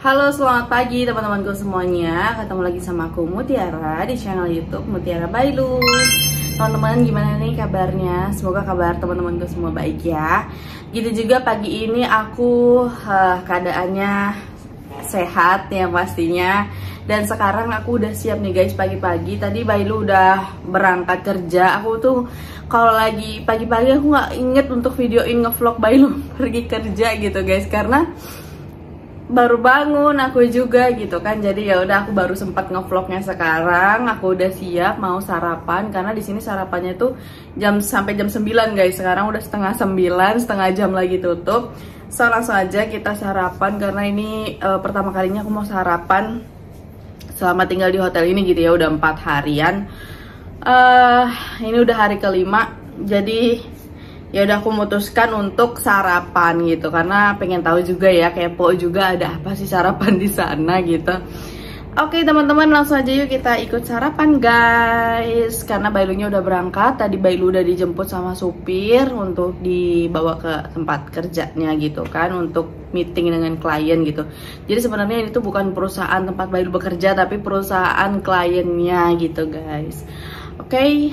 Halo, selamat pagi teman-temanku semuanya. Ketemu lagi sama aku Mutiara di channel YouTube Mutiara Bailu. Teman-teman, gimana nih kabarnya? Semoga kabar teman-temanku semua baik ya. Gitu juga pagi ini aku keadaannya sehat ya pastinya. Dan sekarang aku udah siap nih guys pagi-pagi. Tadi Bailu udah berangkat kerja. Aku tuh kalau lagi pagi-pagi aku nggak inget untuk videoin ngevlog Bailu pergi kerja gitu guys, karena baru bangun aku juga gitu kan. Jadi ya udah aku baru sempat ngevlognya sekarang. Aku udah siap mau sarapan karena di sini sarapannya tuh sampai jam 9 guys. Sekarang udah setengah 9, setengah jam lagi tutup. So langsung aja kita sarapan karena ini pertama kalinya aku mau sarapan selama tinggal di hotel ini gitu ya. Udah 4 harian. Ini udah hari kelima. Jadi ya udah aku memutuskan untuk sarapan gitu karena pengen tahu juga ya, kepo juga ada apa sih sarapan di sana gitu. Oke teman-teman, langsung aja yuk kita ikut sarapan guys. Karena Bailunya udah berangkat, tadi Bailu udah dijemput sama supir untuk dibawa ke tempat kerjanya gitu kan, untuk meeting dengan klien gitu. Jadi sebenarnya ini tuh bukan perusahaan tempat Bailu bekerja, tapi perusahaan kliennya gitu guys. Oke.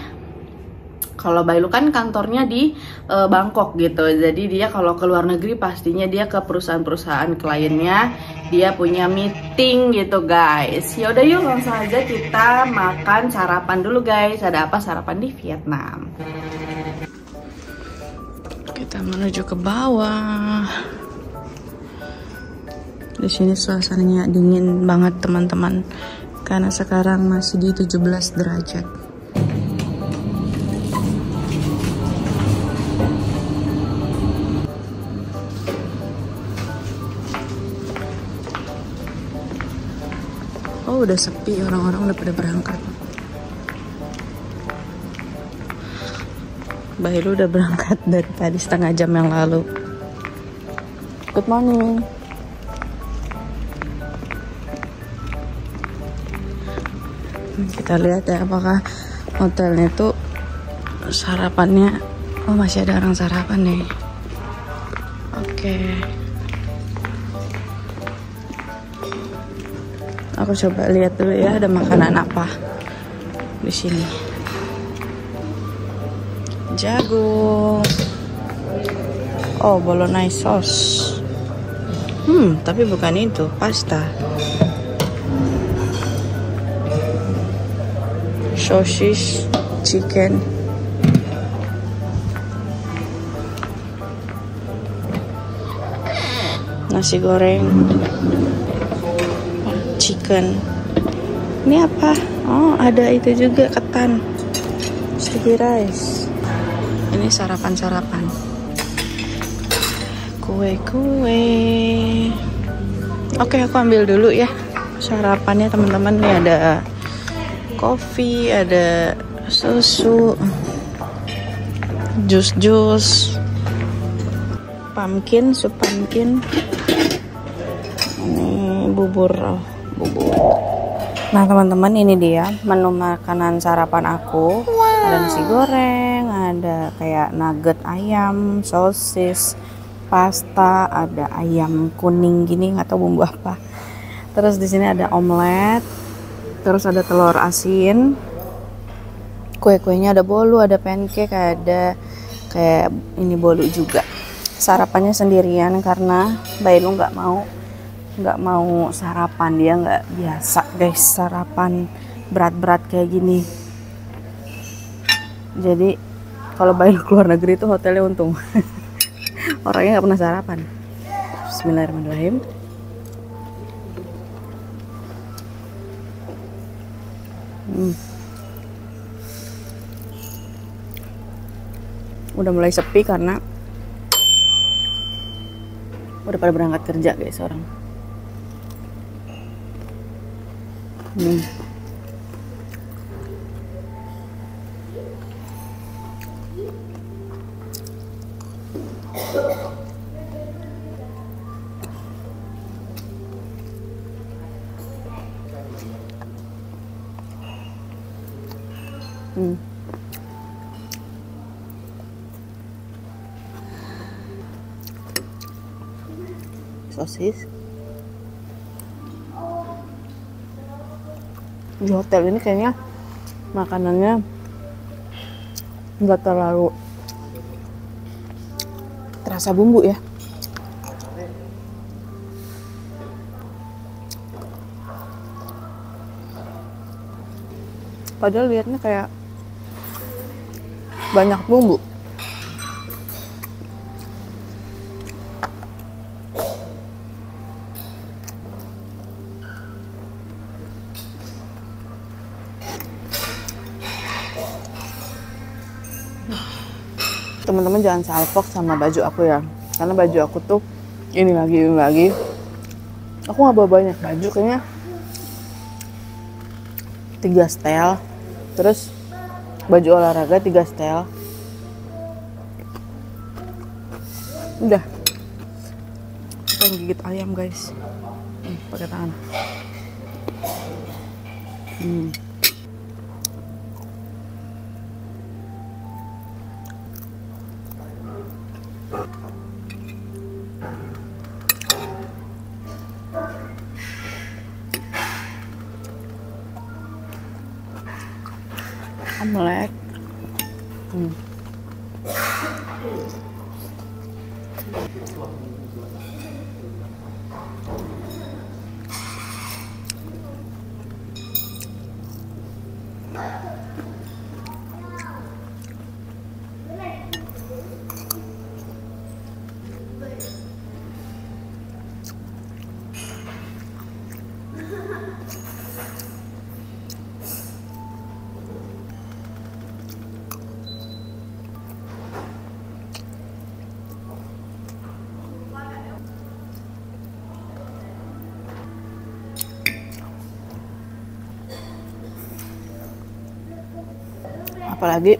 Kalau Bailu kan kantornya di Bangkok gitu, jadi dia kalau ke luar negeri pastinya dia ke perusahaan-perusahaan kliennya, dia punya meeting gitu guys. Ya udah yuk langsung aja kita makan sarapan dulu guys. Ada apa sarapan di Vietnam? Kita menuju ke bawah. Di sini suasananya dingin banget teman-teman, karena sekarang masih di 17 derajat. Oh udah sepi, orang-orang udah pada berangkat. Bailu udah berangkat dari tadi setengah jam yang lalu. Good morning. Kita lihat ya apakah hotelnya tuh sarapannya. Oh masih ada orang sarapan nih. Oke. Aku coba lihat dulu ya ada makanan apa di sini. Jagung. Oh, bolognese sauce. Tapi bukan itu, pasta. Sosis, chicken. Nasi goreng. Chicken. Ini apa? Oh, ada itu juga, ketan. Sticky rice. Ini sarapan-sarapan. Kue-kue. Oke, aku ambil dulu ya sarapannya teman-teman. Nih ada kopi, ada susu, jus-jus, pumpkin, sup pumpkin. Ini bubur. Nah teman-teman, ini dia menu makanan sarapan aku. Ada nasi goreng, ada kayak nugget ayam, sosis, pasta, ada ayam kuning gini, nggak tahu bumbu apa. Terus di sini ada omelet, terus ada telur asin, kue-kuenya ada bolu, ada pancake, ada kayak ini bolu juga. Sarapannya sendirian karena Bailu nggak mau sarapan, dia nggak biasa guys sarapan berat-berat kayak gini. Jadi kalau Bailu keluar negeri itu hotelnya untung orangnya nggak pernah sarapan. Bismillahirrahmanirrahim. Udah mulai sepi karena udah pada berangkat kerja guys orang. Sosis. Di hotel ini kayaknya makanannya nggak terlalu terasa bumbu ya. Padahal lihatnya kayak banyak bumbu. Teman-teman jangan salfok sama baju aku ya, karena baju aku tuh ini lagi. Aku nggak bawa banyak baju, kayaknya 3 setel, terus baju olahraga 3 setel. Udah, kita gigit ayam guys, pakai tangan. Omelet. Apalagi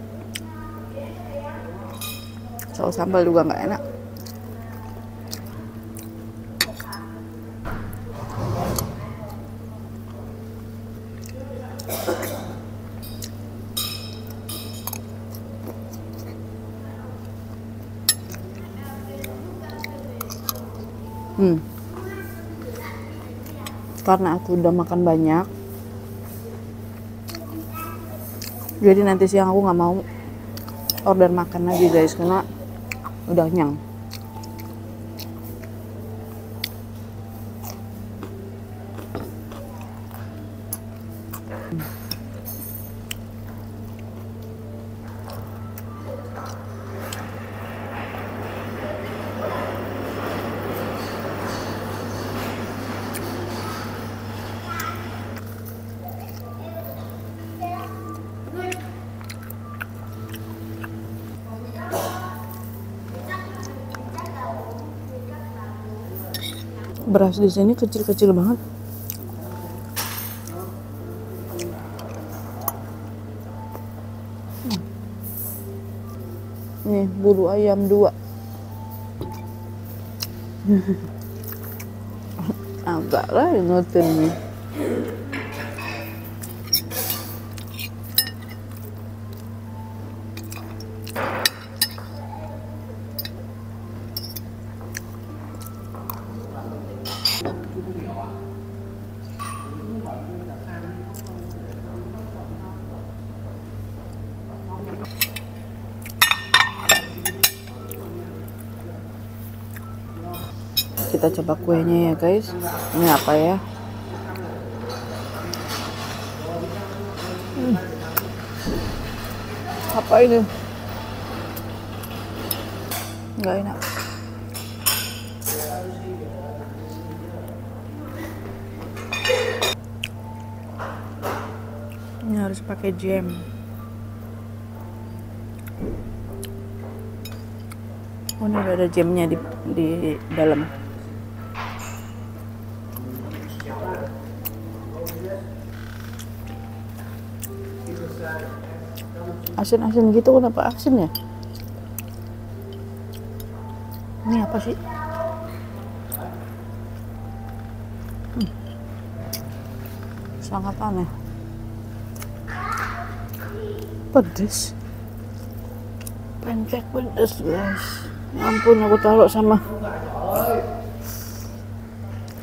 saus sambal juga nggak enak. Karena aku udah makan banyak, jadi nanti siang aku nggak mau order makan lagi guys, karena udah kenyang. Beras di sini kecil-kecil banget. Nih bulu ayam 2. Agak lah nutin nih. Kita coba kuenya ya guys. Ini apa ya? Apa ini? Nggak enak. Ini harus pakai jam. Oh, ini ada jamnya di dalam. Asin-asin gitu, kenapa asin ya? Ini apa sih? Sangat aneh. Pedes. Pancake pedes guys. Ya ampun, aku taruh sama.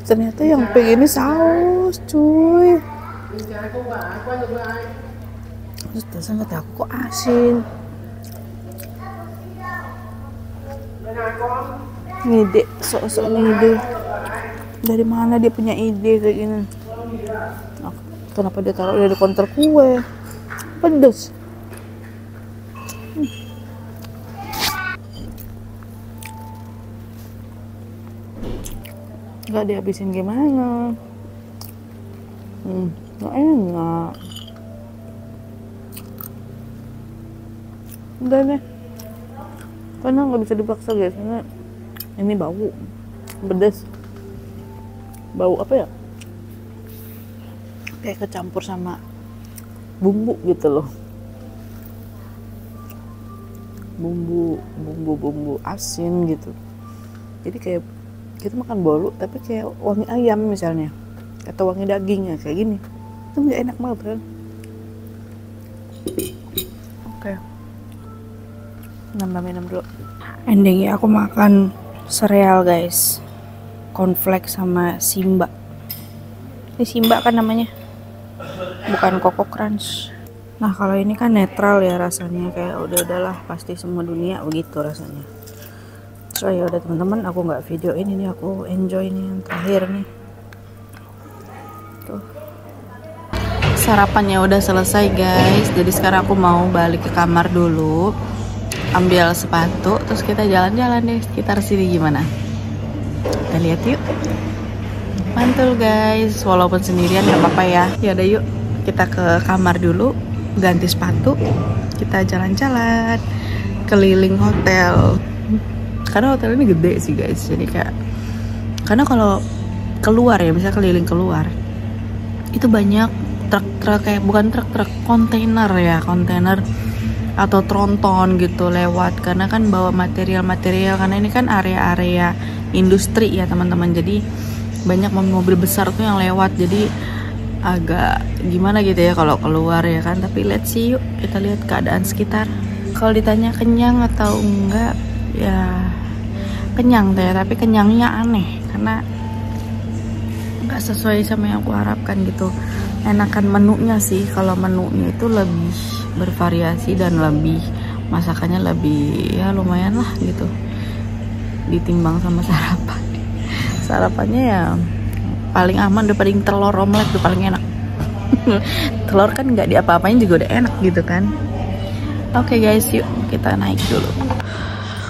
Ternyata yang pink ini saus cuy. Terus terusan kata aku kok asin. Ngide, sok-sok ngide. Dari mana dia punya ide kayak gini? Kenapa dia taruh dari konter kue? Pedes. Gak dihabisin gimana? Gak enak. Udah deh. Karena nggak bisa dipaksa guys, karena ini bau, pedes. Bau apa ya? Kayak kecampur sama bumbu gitu loh. Bumbu asin gitu. Jadi kayak kita makan bolu tapi kayak wangi ayam misalnya, atau wangi dagingnya kayak gini. Itu nggak enak banget kan? Oke. Nambah minum dulu. Endingnya aku makan sereal guys, cornflakes sama Simba. Ini Simba kan namanya, bukan Coco Crunch. Nah kalau ini kan netral ya rasanya, kayak udahlah pasti semua dunia begitu rasanya. So ya udah teman-teman, aku nggak videoin ini, aku enjoy nih yang terakhir nih. Tuh. Sarapannya udah selesai guys, jadi sekarang aku mau balik ke kamar dulu, ambil sepatu, terus kita jalan-jalan deh sekitar sini gimana. Kita lihat yuk. Mantul guys, walaupun sendirian gak apa-apa ya. Ya udah yuk, kita ke kamar dulu, ganti sepatu, kita jalan-jalan keliling hotel. Karena hotel ini gede sih guys, jadi kayak, karena kalau keluar ya, bisa keliling keluar, itu banyak truk-truk, kayak bukan truk-truk, kontainer ya, kontainer atau tronton gitu lewat, karena kan bawa material-material, karena ini kan area-area industri ya teman-teman, jadi banyak mobil besar tuh yang lewat, jadi agak gimana gitu ya kalau keluar ya kan. Tapi let's see yuk, kita lihat keadaan sekitar. Kalau ditanya kenyang atau enggak, ya kenyang deh, tapi kenyangnya aneh karena nggak sesuai sama yang aku harapkan gitu. Enakan menunya sih, kalau menunya itu lebih bervariasi dan lebih masakannya lebih ya lumayan lah gitu ditimbang sama sarapan. Sarapannya ya paling aman daripada telur omelet tuh paling enak. Telur kan nggak diapa-apain juga udah enak gitu kan. Oke guys, yuk kita naik dulu.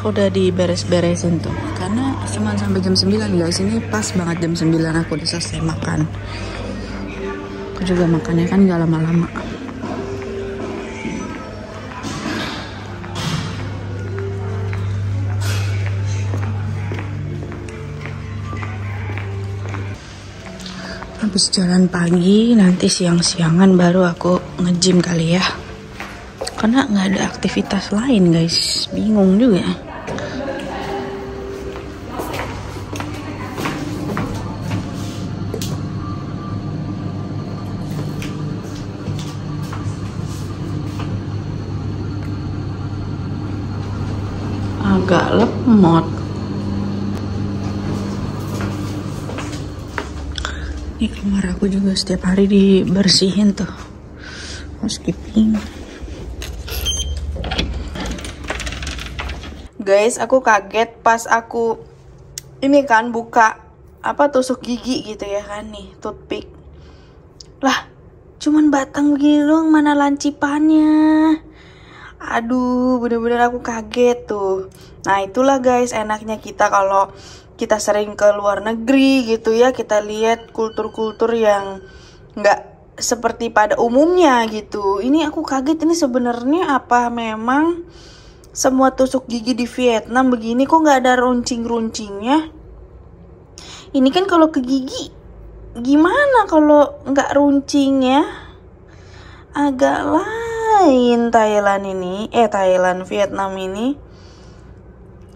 Udah diberes-beresin tuh, karena cuma sampai jam 9 guys, ini pas banget jam 9 aku udah selesai makan. Aku juga makannya kan gak lama-lama. Habis jalan pagi, nanti siang-siangan baru aku nge-gym kali ya. Karena nggak ada aktivitas lain guys, bingung juga. Agak lemot. Ini kamar aku juga setiap hari dibersihin tuh, housekeeping. Guys, aku kaget pas aku ini kan buka apa tusuk gigi gitu ya kan nih, toothpick. Lah, cuman batang begini doang, mana lancipannya. Aduh, bener-bener aku kaget tuh. Nah, itulah guys enaknya kita kalau kita sering ke luar negeri gitu ya, kita lihat kultur-kultur yang nggak seperti pada umumnya gitu. Ini aku kaget, ini sebenarnya apa memang semua tusuk gigi di Vietnam begini kok nggak ada runcing-runcingnya? Ini kan kalau ke gigi gimana kalau nggak runcing ya? Agak lain Thailand Vietnam ini.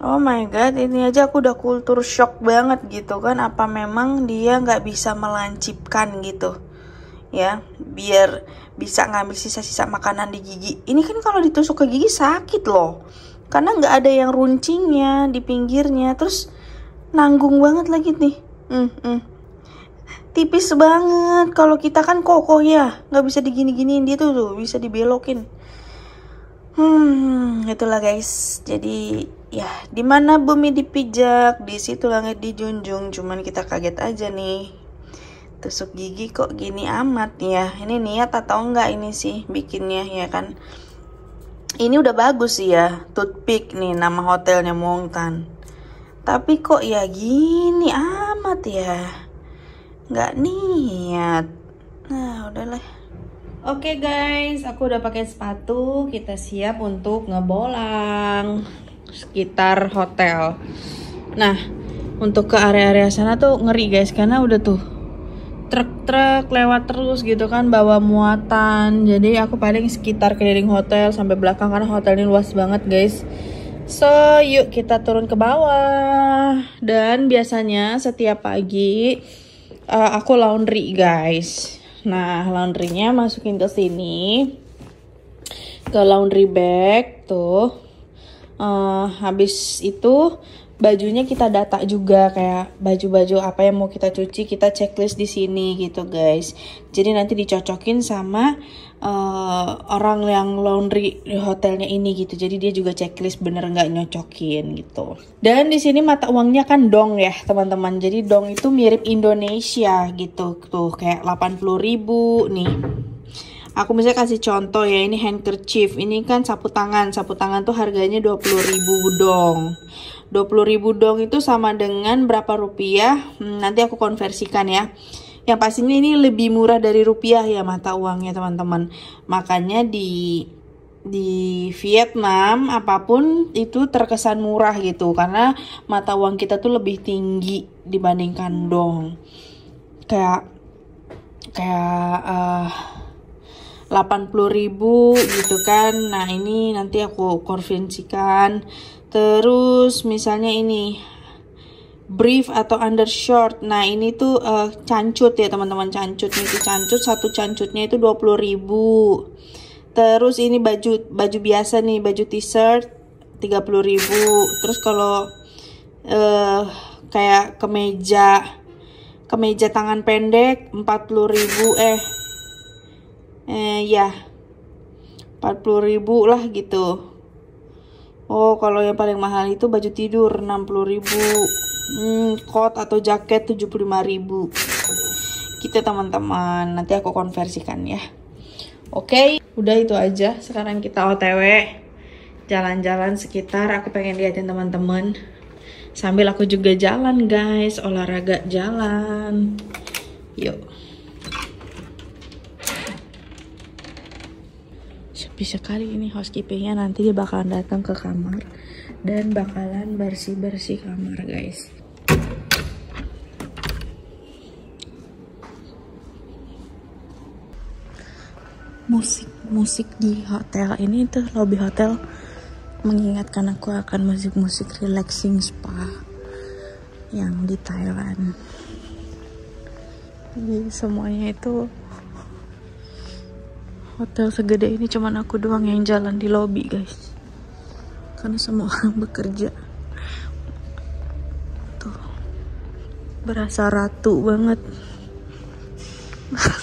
Oh my god, ini aja aku udah kultur shock banget gitu kan. Apa memang dia nggak bisa melancipkan gitu ya, biar bisa ngambil sisa-sisa makanan di gigi. Ini kan kalau ditusuk ke gigi sakit loh, karena nggak ada yang runcingnya di pinggirnya, terus nanggung banget lagi nih. tipis banget. Kalau kita kan kokoh ya, nggak bisa digini-giniin, dia tuh bisa dibelokin. Itulah guys. Jadi ya, di mana bumi dipijak, di situ langit dijunjung. Cuman kita kaget aja nih. Tusuk gigi kok gini amat ya. Ini niat atau enggak ini sih bikinnya ya kan. Ini udah bagus sih ya, Toothpick nih nama hotelnya Mongtan. Tapi kok ya gini amat ya, nggak niat. Nah udahlah. Oke guys, aku udah pakai sepatu. Kita siap untuk ngebolang sekitar hotel. Nah untuk ke area-area sana tuh ngeri guys, karena udah tuh truk-truk lewat terus gitu kan, bawa muatan. Jadi aku paling sekitar keliling hotel sampai belakang, karena hotel ini luas banget guys. So yuk kita turun ke bawah. Dan biasanya setiap pagi aku laundry guys. Nah laundrynya masukin ke sini, ke laundry bag tuh. Habis itu bajunya kita data juga, kayak baju-baju apa yang mau kita cuci, kita checklist di sini gitu guys. Jadi nanti dicocokin sama orang yang laundry di hotelnya ini gitu. Jadi dia juga checklist bener nggak nyocokin gitu. Dan di sini mata uangnya kan dong ya teman-teman. Jadi dong itu mirip Indonesia gitu tuh, kayak 80.000 nih. Aku misalnya kasih contoh ya, ini handkerchief, ini kan sapu tangan. Sapu tangan tuh harganya 20.000 dong. 20.000 dong itu sama dengan berapa rupiah? Nanti aku konversikan ya. Yang pastinya ini lebih murah dari rupiah ya mata uangnya teman-teman. Makanya di Vietnam apapun itu terkesan murah gitu, karena mata uang kita tuh lebih tinggi dibandingkan dong. Kayak 80.000 gitu kan. Nah ini nanti aku konversikan. Terus misalnya ini brief atau undershirt. Nah ini tuh cancut ya teman-teman, cancut itu cancut, satu cancutnya itu 20.000. Terus ini baju biasa nih, baju t-shirt 30.000. Terus kalau kayak kemeja tangan pendek 40.000 ya 40.000 lah gitu. Oh kalau yang paling mahal itu baju tidur 60.000. Coat atau jaket 75.000 gitu teman-teman. Nanti aku konversikan ya. Oke, udah itu aja. Sekarang kita OTW jalan-jalan sekitar. Aku pengen liatin teman-teman. Sambil aku juga jalan guys, olahraga jalan. Yuk. Sepi sekali ini housekeepingnya, nanti dia bakalan datang ke kamar dan bakalan bersih-bersih kamar guys. Musik di hotel ini tuh, lobby hotel mengingatkan aku akan musik-musik relaxing spa yang di Thailand. Jadi semuanya itu hotel segede ini cuman aku doang yang jalan di lobby guys, karena semua orang bekerja. Tuh berasa ratu banget.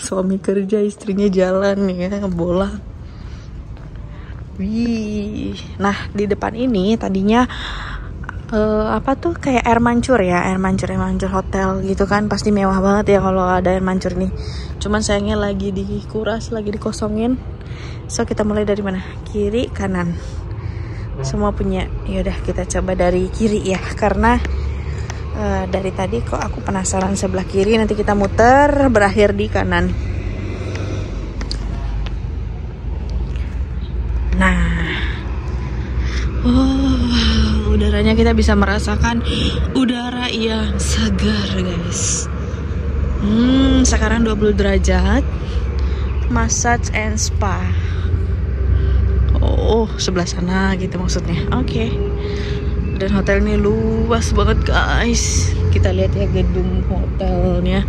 Suami kerja, istrinya jalan nih ya, bola. Wih, nah di depan ini tadinya apa tuh kayak air mancur ya, air mancur hotel gitu kan, pasti mewah banget ya kalau ada air mancur nih. Cuman sayangnya lagi dikuras, lagi dikosongin. So kita mulai dari mana? Kiri, kanan. Semua punya. Yaudah kita coba dari kiri ya, karena dari tadi kok aku penasaran sebelah kiri. Nanti kita muter berakhir di kanan. Nah, oh, udaranya kita bisa merasakan udara yang segar guys. Sekarang 20 derajat. Massage and spa. Oh, sebelah sana gitu maksudnya. Oke. Dan hotel ini luas banget guys. Kita lihat ya gedung hotelnya.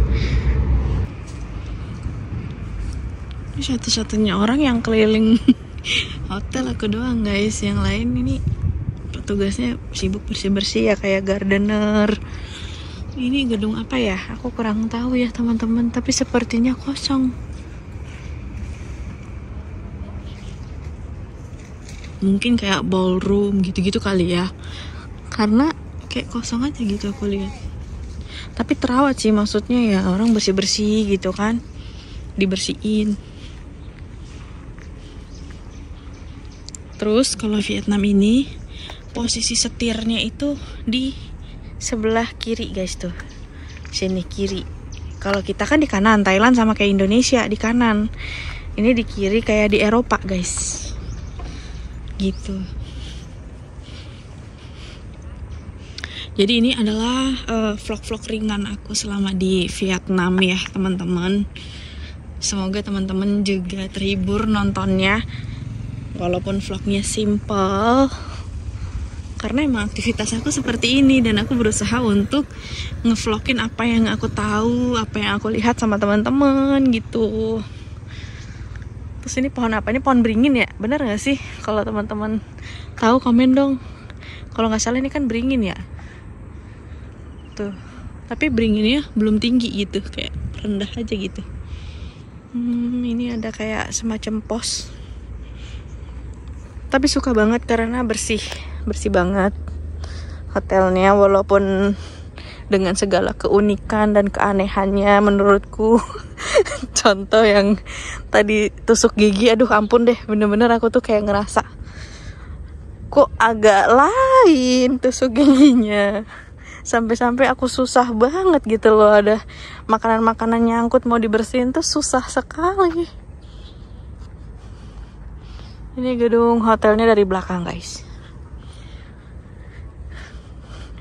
Ini satu-satunya orang yang keliling hotel aku doang guys. Yang lain ini petugasnya sibuk bersih-bersih ya, kayak gardener. Ini gedung apa ya? Aku kurang tahu ya teman-teman, tapi sepertinya kosong. Mungkin kayak ballroom gitu-gitu kali ya. Karena kayak kosong aja gitu aku lihat. Tapi terawat sih, maksudnya ya orang bersih-bersih gitu kan. Dibersihin. Terus kalau Vietnam ini posisi setirnya itu di sebelah kiri guys tuh. Sini kiri. Kalau kita kan di kanan, Thailand sama kayak Indonesia di kanan. Ini di kiri kayak di Eropa guys. Gitu. Jadi ini adalah vlog-vlog ringan aku selama di Vietnam ya teman-teman. Semoga teman-teman juga terhibur nontonnya. Walaupun vlognya simple, karena emang aktivitas aku seperti ini dan aku berusaha untuk ngevlogin apa yang aku tahu, apa yang aku lihat sama teman-teman gitu. Terus ini pohon apa? Ini pohon beringin ya? Bener gak sih? Kalau teman-teman tahu komen dong. Kalau nggak salah ini kan beringin ya. Tuh. Tapi beringinnya belum tinggi gitu, kayak rendah aja gitu. Ini ada kayak semacam pos. Tapi suka banget karena bersih banget hotelnya, walaupun dengan segala keunikan dan keanehannya menurutku. Contoh yang tadi tusuk gigi, aduh ampun deh, bener-bener aku tuh kayak ngerasa kok agak lain tusuk giginya. Sampai-sampai aku susah banget gitu loh, ada makanan-makanan nyangkut mau dibersihin tuh susah sekali. Ini gedung hotelnya dari belakang guys.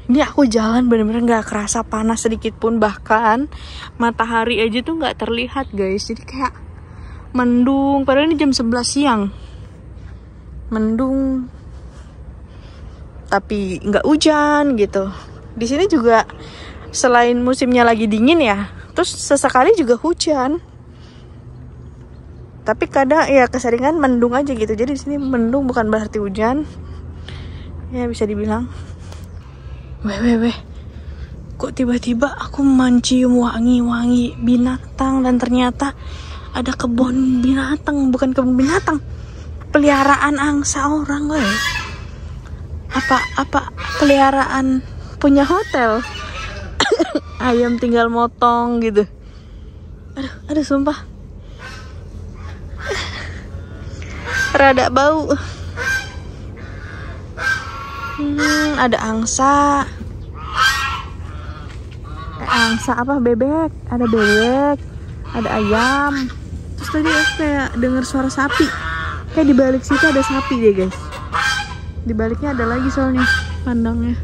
Ini aku jalan bener-bener gak kerasa panas sedikit pun, bahkan matahari aja tuh gak terlihat guys. Jadi kayak mendung, padahal ini jam 11 siang. Mendung, tapi gak hujan gitu. Di sini juga selain musimnya lagi dingin ya, terus sesekali juga hujan. Tapi kadang ya keseringan mendung aja gitu. Jadi di sini mendung bukan berarti hujan. Ya bisa dibilang. Weh. Kok tiba-tiba aku mencium wangi-wangi binatang dan ternyata ada kebun binatang, bukan kebun binatang. Peliharaan angsa orang, weh. Apa peliharaan punya hotel. Ayam tinggal motong gitu. Aduh sumpah. Rada bau. Ada angsa. Angsa apa? Bebek. Ada bebek. Ada ayam. Terus tadi aku kayak dengar suara sapi. Kayak di balik situ ada sapi deh guys. Di baliknya ada lagi soalnya pandangnya.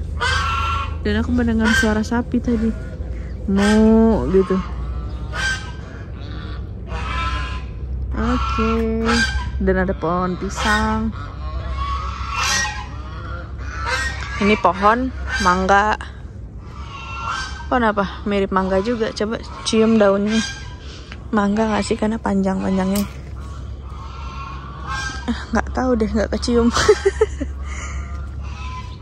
Dan aku mendengar suara sapi tadi. Mau gitu. Oke. Dan ada pohon pisang. Ini pohon mangga. Pohon apa? Mirip mangga juga. Coba cium daunnya. Mangga nggak sih? Karena panjang-panjangnya. Nggak tahu deh, nggak kecium.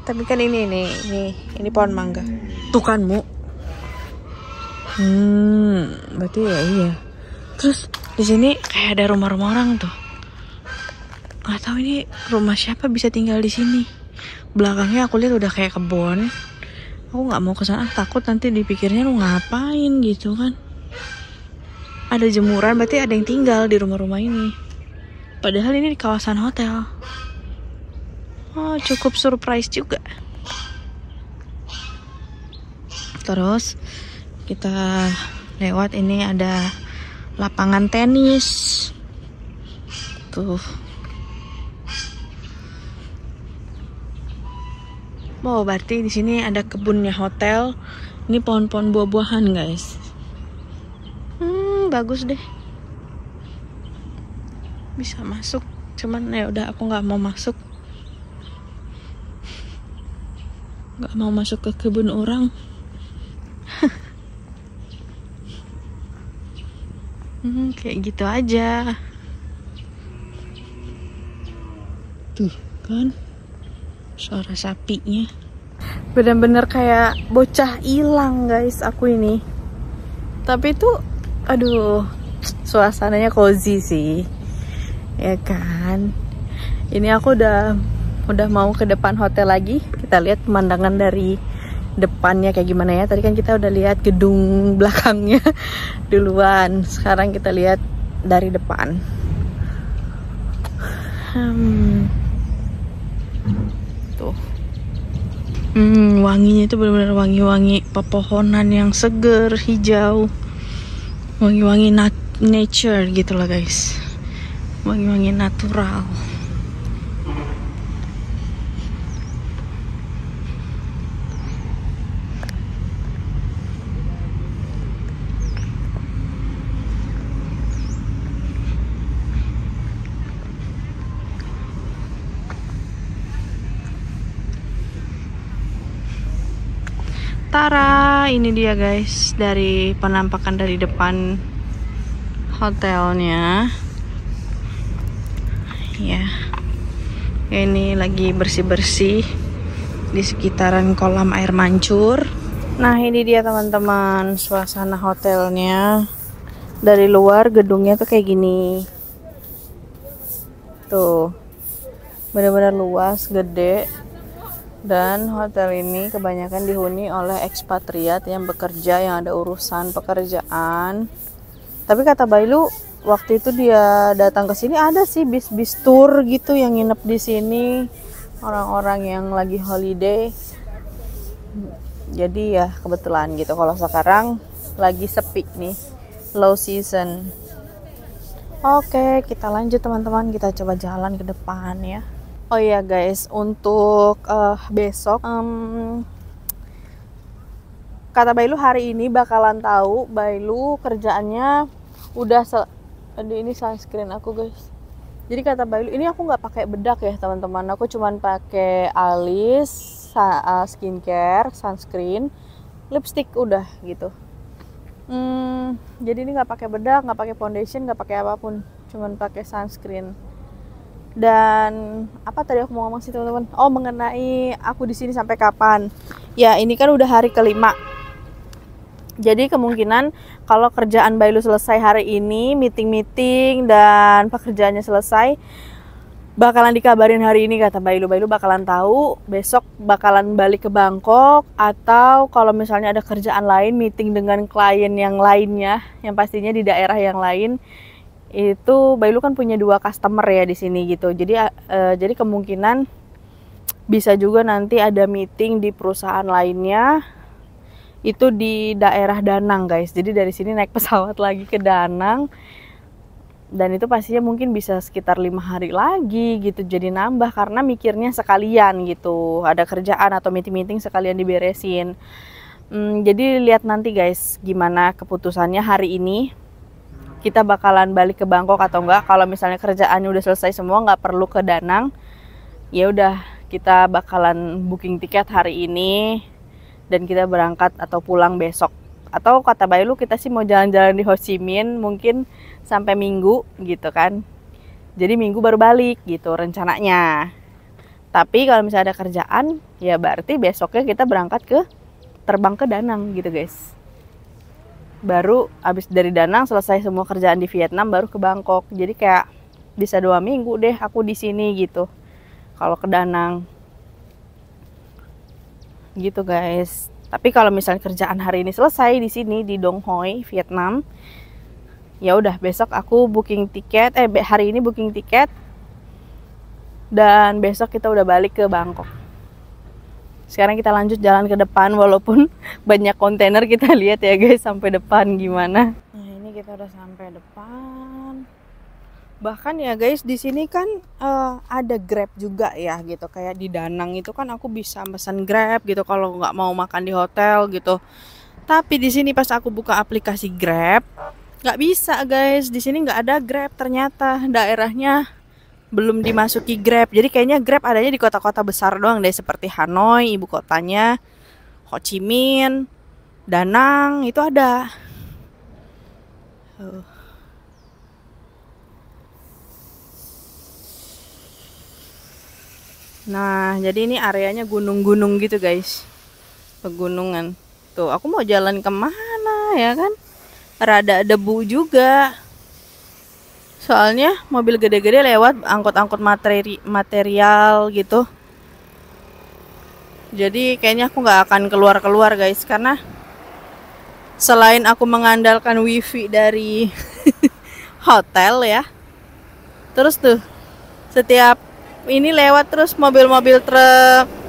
Tapi kan ini pohon mangga. Tuh kan Mu. Berarti ya iya. Terus di sini kayak ada rumah-rumah orang tuh. Nggak tahu ini rumah siapa bisa tinggal di sini. Belakangnya aku lihat udah kayak kebun. Aku nggak mau kesana, takut nanti dipikirnya lu ngapain gitu kan. Ada jemuran, berarti ada yang tinggal di rumah-rumah ini. Padahal ini di kawasan hotel. Oh, cukup surprise juga. Terus kita lewat, ini ada lapangan tenis. Tuh. Oh, berarti di sini ada kebunnya hotel. Ini pohon-pohon buah-buahan, guys. Bagus deh. Bisa masuk. Cuman ya udah aku nggak mau masuk. Nggak mau masuk ke kebun orang. Kayak gitu aja. Tuh kan suara sapinya. Bener-bener kayak bocah hilang guys aku ini. Tapi itu aduh, suasananya cozy sih. Ya kan. Ini aku udah mau ke depan hotel lagi. Kita lihat pemandangan dari depannya kayak gimana ya. Tadi kan kita udah lihat gedung belakangnya duluan. Sekarang kita lihat dari depan. Tuh. Wanginya itu benar-benar wangi-wangi pepohonan yang seger, hijau. Wangi-wangi nature gitu lah guys. Wangi-wangi natural. Tara, ini dia guys dari penampakan dari depan hotelnya. Ya, ini lagi bersih-bersih di sekitaran kolam air mancur. Nah, ini dia teman-teman suasana hotelnya. Dari luar gedungnya tuh kayak gini. Tuh, benar-benar luas, gede. Dan hotel ini kebanyakan dihuni oleh ekspatriat yang bekerja, yang ada urusan pekerjaan. Tapi kata Bailu, waktu itu dia datang ke sini ada sih bis-bis tour gitu yang nginep di sini, orang-orang yang lagi holiday. Jadi ya kebetulan gitu. Kalau sekarang lagi sepi nih, low season. Oke, kita lanjut teman-teman, kita coba jalan ke depan ya. Oh iya guys, untuk besok kata Bailu hari ini bakalan tahu Bailu kerjaannya udah aduh, ini sunscreen aku guys. Jadi kata Bailu ini aku nggak pakai bedak ya teman-teman, aku cuman pakai alis, skincare, sunscreen, lipstick udah gitu. Jadi ini nggak pakai bedak, nggak pakai foundation, nggak pakai apapun, cuman pakai sunscreen. Dan apa tadi aku mau ngomong sih teman-teman? Oh, mengenai aku di sini sampai kapan? Ya, ini kan udah hari kelima. Jadi kemungkinan kalau kerjaan Bailu selesai hari ini, meeting-meeting dan pekerjaannya selesai, bakalan dikabarin hari ini kata Bailu. Bailu bakalan tahu besok bakalan balik ke Bangkok, atau kalau misalnya ada kerjaan lain, meeting dengan klien yang lainnya, yang pastinya di daerah yang lain. Itu Bailu kan punya 2 customer ya di sini gitu. Jadi kemungkinan bisa juga nanti ada meeting di perusahaan lainnya. Itu di daerah Danang guys. Jadi dari sini naik pesawat lagi ke Danang. Dan itu pastinya mungkin bisa sekitar 5 hari lagi gitu. Jadi nambah karena mikirnya sekalian gitu. Ada kerjaan atau meeting-meeting sekalian diberesin. Jadi lihat nanti guys gimana keputusannya hari ini. Kita bakalan balik ke Bangkok atau enggak. Kalau misalnya kerjaannya udah selesai semua, nggak perlu ke Danang, ya udah kita bakalan booking tiket hari ini dan kita berangkat atau pulang besok. Atau kata Bailu kita sih mau jalan-jalan di Ho Chi Minh mungkin sampai Minggu gitu kan. Jadi Minggu baru balik gitu rencananya. Tapi kalau misalnya ada kerjaan, ya berarti besoknya kita terbang ke Danang gitu guys. Baru abis dari Danang selesai semua kerjaan di Vietnam baru ke Bangkok. Jadi kayak bisa 2 minggu deh aku di sini gitu. Kalau ke Danang. Gitu guys. Tapi kalau misalnya kerjaan hari ini selesai di sini di Dong Hoi, Vietnam, ya udah besok aku booking tiket. Hari ini booking tiket dan besok kita udah balik ke Bangkok. Sekarang kita lanjut jalan ke depan, walaupun banyak kontainer kita lihat ya guys sampai depan gimana. Nah ini kita udah sampai depan. Bahkan ya guys di sini kan ada Grab juga ya gitu. Kayak di Danang itu kan aku bisa pesan Grab gitu kalau nggak mau makan di hotel gitu. Tapi di sini pas aku buka aplikasi Grab nggak bisa guys. Di sini nggak ada Grab ternyata, daerahnya belum dimasuki Grab. Jadi kayaknya Grab adanya di kota-kota besar doang deh, seperti Hanoi, ibu kotanya, Ho Chi Minh, Danang, itu ada. Nah, jadi ini areanya gunung-gunung gitu guys. pegunungan. Tuh, aku mau jalan kemana ya kan? Rada debu juga. Soalnya mobil gede-gede lewat, angkut-angkut material gitu. Jadi kayaknya aku nggak akan keluar-keluar guys, karena selain aku mengandalkan wifi dari hotel ya, terus tuh setiap ini lewat terus mobil-mobil truk.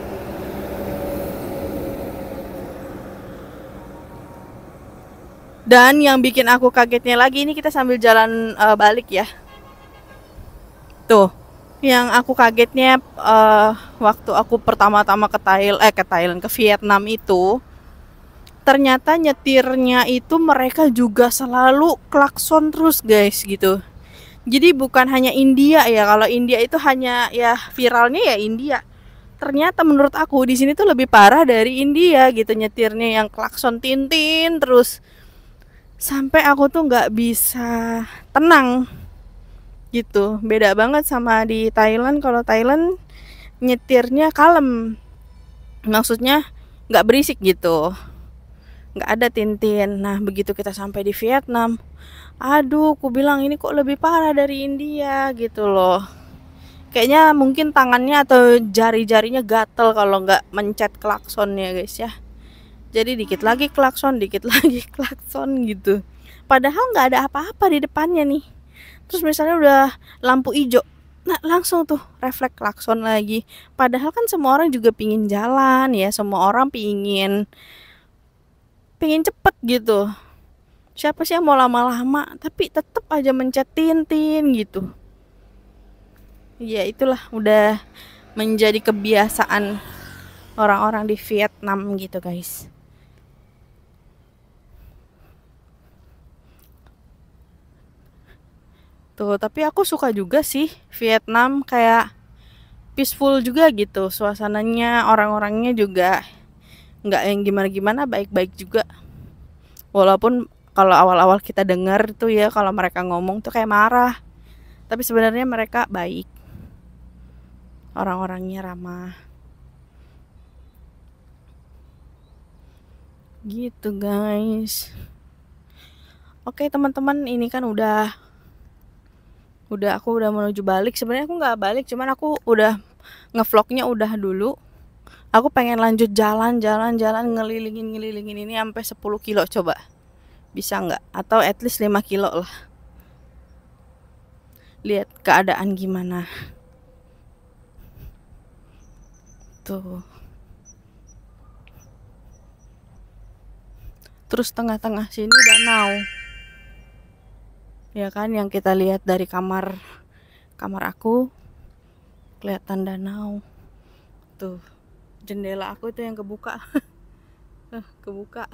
Dan yang bikin aku kagetnya lagi, ini kita sambil jalan balik ya. Tuh, yang aku kagetnya waktu aku pertama-tama ke Thailand, ke Vietnam itu, ternyata nyetirnya itu mereka juga selalu klakson terus guys gitu. Jadi bukan hanya India ya, kalau India itu hanya ya viralnya ya India. Ternyata menurut aku di sini tuh lebih parah dari India gitu, nyetirnya yang klakson tintin terus, sampai aku tuh nggak bisa tenang gitu. Beda banget sama di Thailand. Kalau Thailand nyetirnya kalem, maksudnya nggak berisik gitu, nggak ada tintin. Nah begitu kita sampai di Vietnam, aduh aku bilang ini kok lebih parah dari India gitu loh. Kayaknya mungkin tangannya atau jari-jarinya gatel kalau nggak mencet klaksonnya guys ya. Jadi dikit lagi klakson, dikit lagi klakson gitu. Padahal nggak ada apa-apa di depannya nih. Terus misalnya udah lampu hijau, nah langsung tuh refleks klakson lagi. Padahal kan semua orang juga pingin jalan ya, semua orang pingin cepet gitu. Siapa sih yang mau lama-lama, tapi tetap aja mencet tintin gitu. Ya itulah udah menjadi kebiasaan orang-orang di Vietnam gitu guys. Tuh, tapi aku suka juga sih Vietnam, kayak peaceful juga gitu suasananya, orang-orangnya juga nggak yang gimana-gimana, baik-baik juga. Walaupun kalau awal-awal kita dengar tuh ya, kalau mereka ngomong tuh kayak marah, tapi sebenarnya mereka baik, orang-orangnya ramah gitu guys. Oke teman-teman, ini kan aku udah menuju balik. Sebenarnya aku nggak balik, cuman aku udah ngevlognya udah dulu. Aku pengen lanjut jalan-jalan ngelilingin ini sampai 10 kilo, coba bisa nggak? Atau at least 5 kilo lah. Lihat keadaan gimana tuh. Terus tengah-tengah sini danau ya kan, yang kita lihat dari kamar aku kelihatan danau tuh. Jendela aku itu yang kebuka. Kebuka.